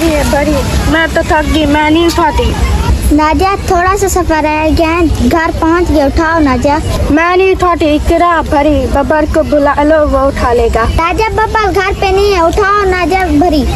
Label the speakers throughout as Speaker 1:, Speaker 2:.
Speaker 1: भरी है भरी। मैं तो थक गई, मैं नहीं उठाती।
Speaker 2: नाजिया थोड़ा सा सफर रह गया है, घर पहुंच गए, उठाओ नाजिया।
Speaker 1: मैं नहीं उठाती, इकरा भरी। बब्बर को बुला लो, वो उठा लेगा।
Speaker 2: नाजिया बब्बर घर पे नहीं है, उठाओ नाजिया भरी।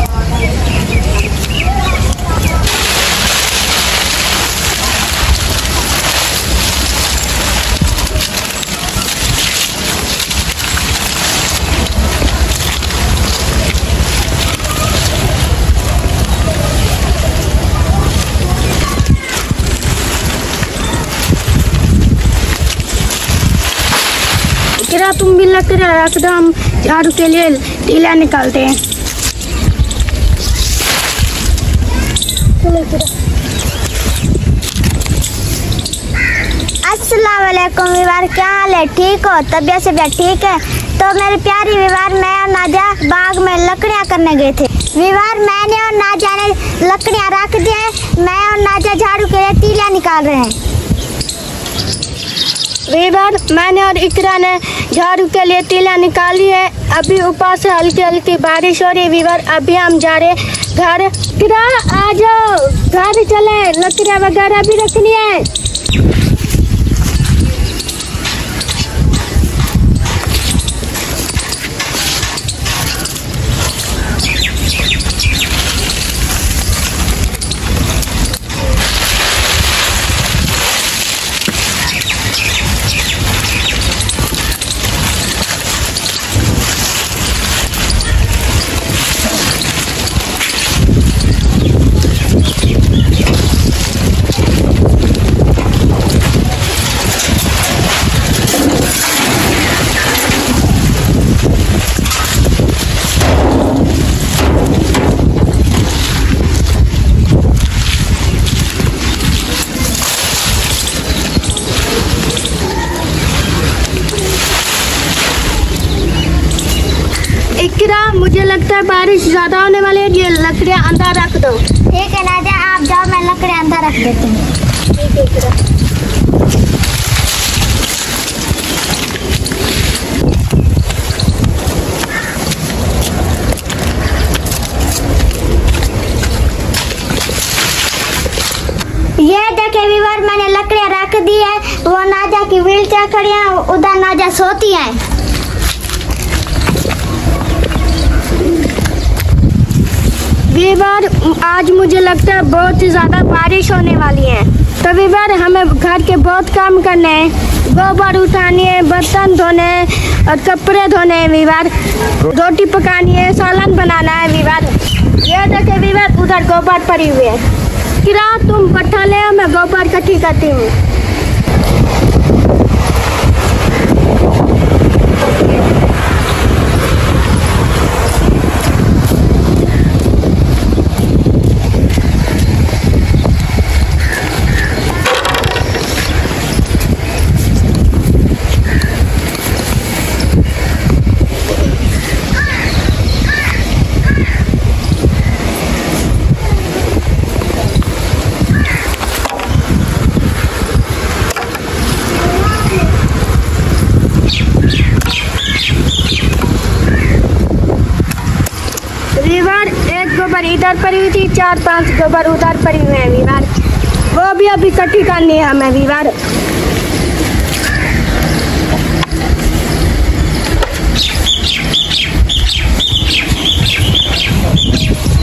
Speaker 1: इकरा तुम भी लकड़ियाँ रख दो, हम झाड़ू के लिए टीला निकालते हैं।
Speaker 2: अस्सलाम वालेकुम विवार, क्या हाल है? ठीक हो? तबीयत से ठीक है? तो मेरी प्यारी विवार, मैं और नाजिया बाग में लकड़ियाँ करने गए थे। विवार मैंने और नाजिया ने लकड़ियाँ रख दी है, मैं और नाजिया झाड़ू के लिए टीला निकाल रहे हैं।
Speaker 1: विवार मैंने और इकरा ने झाड़ू के लिए टीला निकाली है। अभी ऊपर से हल्की हल्की बारिश हो रही है। विवार अभी हम जा रहे घर। इकरा आ जाओ, घर चले, लकड़ियाँ वगैरह भी रखनी है। इकरा मुझे लगता है बारिश ज्यादा होने वाली है, ये लकड़ियाँ अंदर रख दो।
Speaker 2: ठीक है नाजिया, आप जाओ, मैं लकड़ियाँ अंदर रख देती हूँ।
Speaker 1: ठीक है इकरा।
Speaker 2: ये देखे विवर, मैंने लकड़ियाँ रख दी है। वो नाजिया की व्हीलचेयर खड़ी है, उधर नाजिया सोती है।
Speaker 1: विवार आज मुझे लगता है बहुत ही ज़्यादा बारिश होने वाली है। तो विवार हमें घर के बहुत काम करने हैं, गोबर उठानी है, बर्तन धोने हैं और कपड़े धोने हैं। विवार रोटी पकानी है, सालन बनाना है। विवार ये देखे विवार, उधर गोबर पड़ी हुई है। किरा तुम पट्टा ले, मैं गोबर इकट्ठी करती हूँ। विवार एक गोबर इधर पड़ी हुई थी, 4-5 गोबर उधर पड़ी हुए हैं। विवार वो भी अभी इकट्ठी करनी है हमें। विवार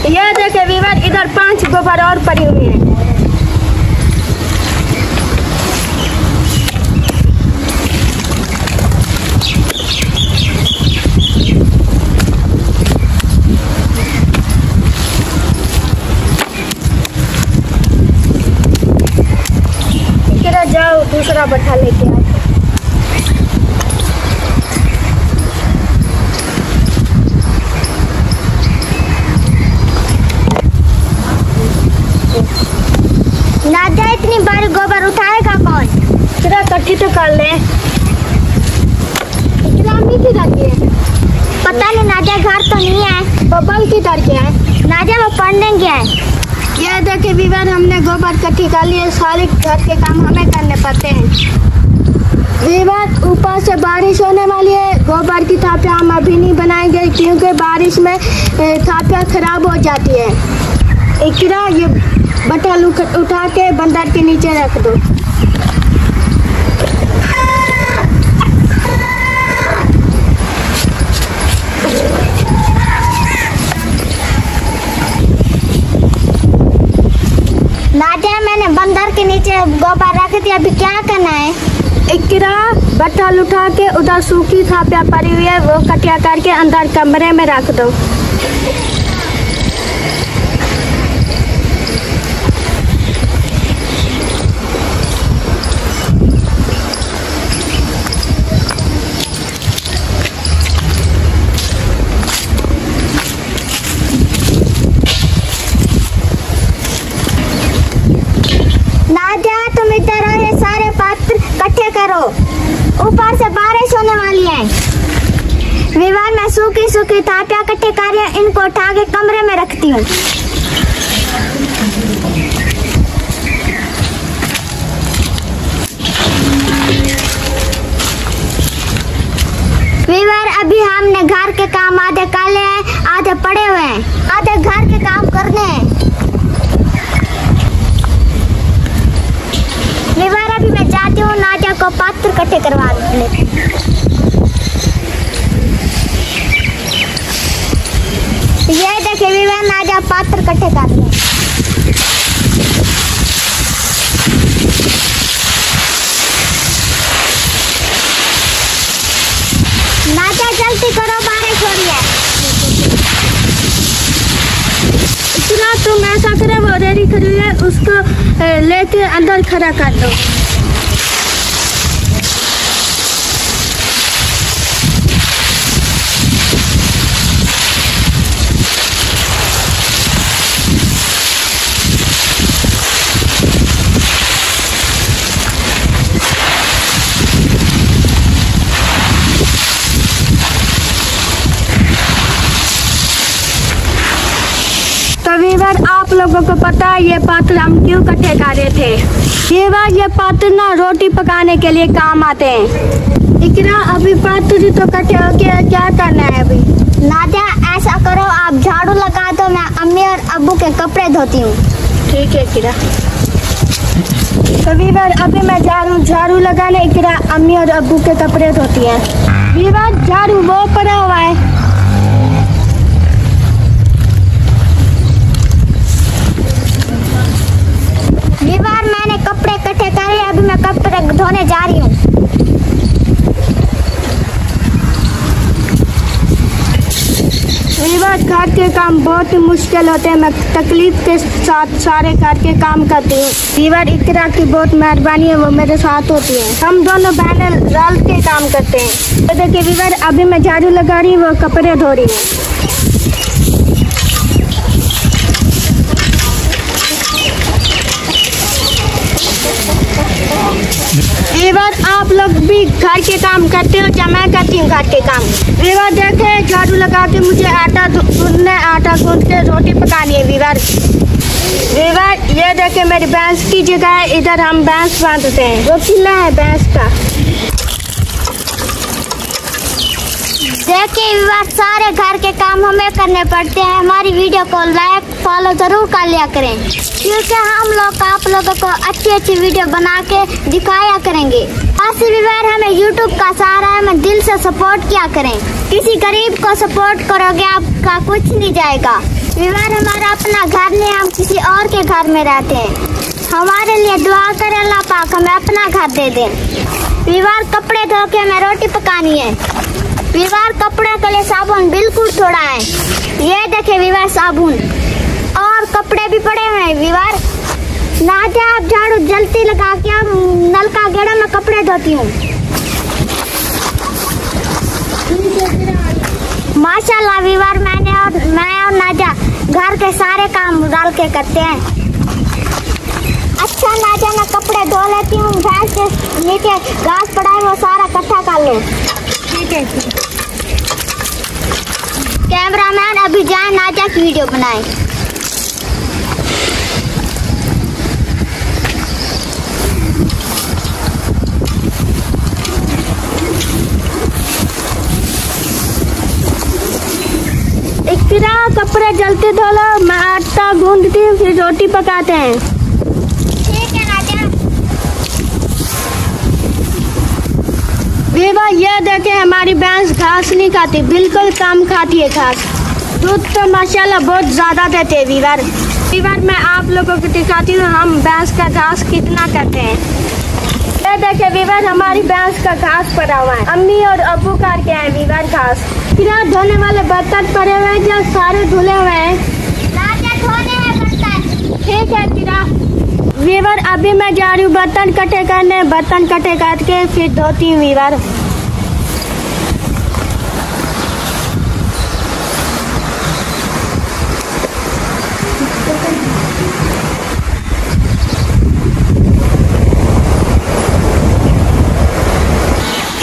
Speaker 1: ये देखे विवार, इधर 5 गोबर और पड़ी हुई है। जाओ दूसरा बट्ठा लेके आओ।
Speaker 2: नाजिया इतनी बड़ी गोबर उठाएगा कौन?
Speaker 1: तेरा इकट्ठी तो कर ले। इकरामी किधर की है?
Speaker 2: पता नहीं, नाजिया घर तो नहीं है।
Speaker 1: बब्बल किधर के है?
Speaker 2: नाजिया वो पढ़ने गया है।
Speaker 1: ये देखिए विवार, हमने गोबर इकट्ठी कर लिए, सारे घर के काम हमें करने पड़ते हैं। विवार ऊपर से बारिश होने वाली है, गोबर की थापियाँ हम अभी नहीं बनाएंगे क्योंकि बारिश में थापियाँ खराब हो जाती है। इकरा ये बटल उठा के बंदर के नीचे रख दो।
Speaker 2: नादिया, मैंने बंदर के नीचे गोबर रख दिया, अभी क्या करना है?
Speaker 1: इकरा बटल उठा के उधर सूखी खापिया पड़ी हुई है, वो कटिया करके अंदर कमरे में रख दो।
Speaker 2: नादिया, तुम इधर आओ, ये सारे पात्र इकट्ठे करो, ऊपर से बारिश होने वाली है। विवार मैं सूखी सूखी थापियां इकट्ठे कर रही हूँ, इनको उठा के कमरे में रखती हूँ। विवार अभी हमने घर के काम आधे कर लिए हैं, आधे पड़े हुए हैं, आधे घर के काम करने हैं। विवार अभी मैं जाती हूँ, नादिया को पात्र इकट्ठे करवा ले। ये देखिए विवार, नादिया पात्र इकट्ठे कर ले। नादिया जल्दी करो, बारिश हो रही है।
Speaker 1: इतना तुम ऐसा करे, वो रेडी खड़ी है, उसको लेके अंदर खड़ा कर दो। वीवर, आप लोगों को पता है ये पात्र हम क्यों इकट्ठे कर रहे थे? ये पात्र ना रोटी पकाने के लिए काम आते हैं। इकरा अभी पात्र तो इकट्ठे हो गया, क्या करना है अभी?
Speaker 2: नादिया, ऐसा करो, आप झाड़ू लगा दो, मैं अम्मी और अब्बू के कपड़े धोती हूँ।
Speaker 1: ठीक है इकरा। तो वीवर, अभी मैं झाड़ू लगाने इकरा अम्मी और अब्बू के कपड़े धोती है। वीवर, झाड़ू वो पड़ा हुआ है।
Speaker 2: विवार, मैंने कपड़े इकट्ठे करे, अभी मैं कपड़े धोने जा रही हूँ।
Speaker 1: विवार, घर के काम बहुत ही मुश्किल होते हैं, मैं तकलीफ के साथ सारे घर के काम करती हूँ। विवार, इकरा की बहुत मेहरबानी है, वो मेरे साथ होती है, हम दोनों बहनें रल के काम करते हैं। तो देखिए विवार, अभी मैं झाड़ू लगा रही हूँ, वो कपड़े धो रही हूँ। विवार, आप लोग भी घर के काम करते हो या मैं करती हूँ घर के काम? विवार, देखे झाड़ू लगा के मुझे आटा गूंद के रोटी पकानी है। विवार, ये देखे मेरी भैंस की जगह है, इधर हम भैंस बांधते हैं, वो किला है भैंस का।
Speaker 2: देखिए विवार, सारे घर के काम हमें करने पड़ते हैं। हमारी वीडियो को लाइक फॉलो जरूर कर लिया करें, क्योंकि हम लोग आप लोगों को अच्छी वीडियो बना के दिखाया करेंगे। ऐसे विवार, हमें यूट्यूब का सहारा है, हमें दिल से सपोर्ट किया करें। किसी गरीब को सपोर्ट करोगे, आपका कुछ नहीं जाएगा। विवार, हमारा अपना घर नहीं, हम किसी और के घर में रहते हैं। हमारे लिए दुआ करें, अल्लाह पाक हमें अपना घर दे दे। विवार, कपड़े धो के हमें रोटी पकानी है। विवार, कपड़े के लिए साबुन बिल्कुल थोड़ा है, ये देखे विवार साबुन, और कपड़े भी पड़े हुए हैं। विवार, नादिया, आप झाड़ू जल्दी लगा के आप नल का गेड़ा में कपड़े धोती हूँ। माशाल्लाह विवार, मैं और नादिया घर के सारे काम डाल के करते हैं। अच्छा नादिया, मैं कपड़े धो लेती हूँ, भैंस के नीचे घास पड़ा है, वो सारा इकट्ठा कर लो।
Speaker 1: ठीक है।
Speaker 2: कैमरामैन अभी जाए, नादिया की वीडियो बनाए।
Speaker 1: फिर कपड़े जल्दी धो लो, मैं आटा गूंदती हूँ, फिर रोटी पकाते हैं।
Speaker 2: ठीक है नादिया।
Speaker 1: वीवर ये देखे हमारी भैंस घास नहीं खाती, बिल्कुल कम खाती है घास। दूध तो माशाल्लाह बहुत ज्यादा देते हैं वीवर। वीवर मैं आप लोगों को दिखाती हूँ हम भैंस का घास कितना करते हैं। ये देखे वीवर हमारी भैंस का घास पड़ा हुआ है, अम्मी और अब्बू करके हैं वीवर घास। फिर धोने वाले बर्तन पड़े हुए हैं जो सारे धुले हुए हैं।
Speaker 2: नादिया धोने हैं बर्तन।
Speaker 1: ठीक है फिर वीवर अभी मैं जा रही हूँ बर्तन कटे करने, बर्तन कटे काट के फिर धोती हूँ वीवर।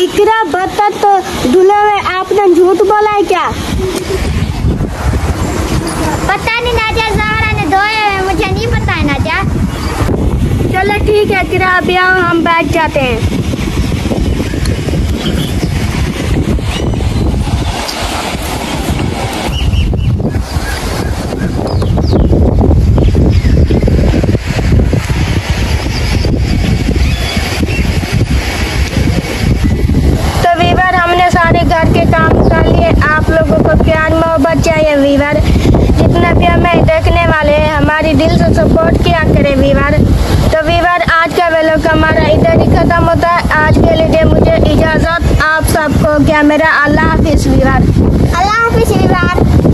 Speaker 1: इकरा बर्तन तो धुले हुए, आपने झूठ बोला है क्या?
Speaker 2: पता नहीं नादिया, ज़हरा ने धोए हैं, मुझे नहीं पता है नादिया।
Speaker 1: चलो ठीक है किरा, अभी आओ हम बैठ जाते हैं। तो वीवर हमने सारे घर के काम कर लिए। आप लोगों को प्यार मोहब्बत चाहिए वीवर, जितने भी हमें देखने वाले हैं हमारी दिल से सपोर्ट किया करें वीवर। तो वीवर आज का व्लॉग हमारा इधर ही खत्म होता है। आज के लिए मुझे इजाज़त, आप सबको क्या मेरा अल्लाह हाफिज़ वीवर।
Speaker 2: अल्लाह हाफिज़ वीवर।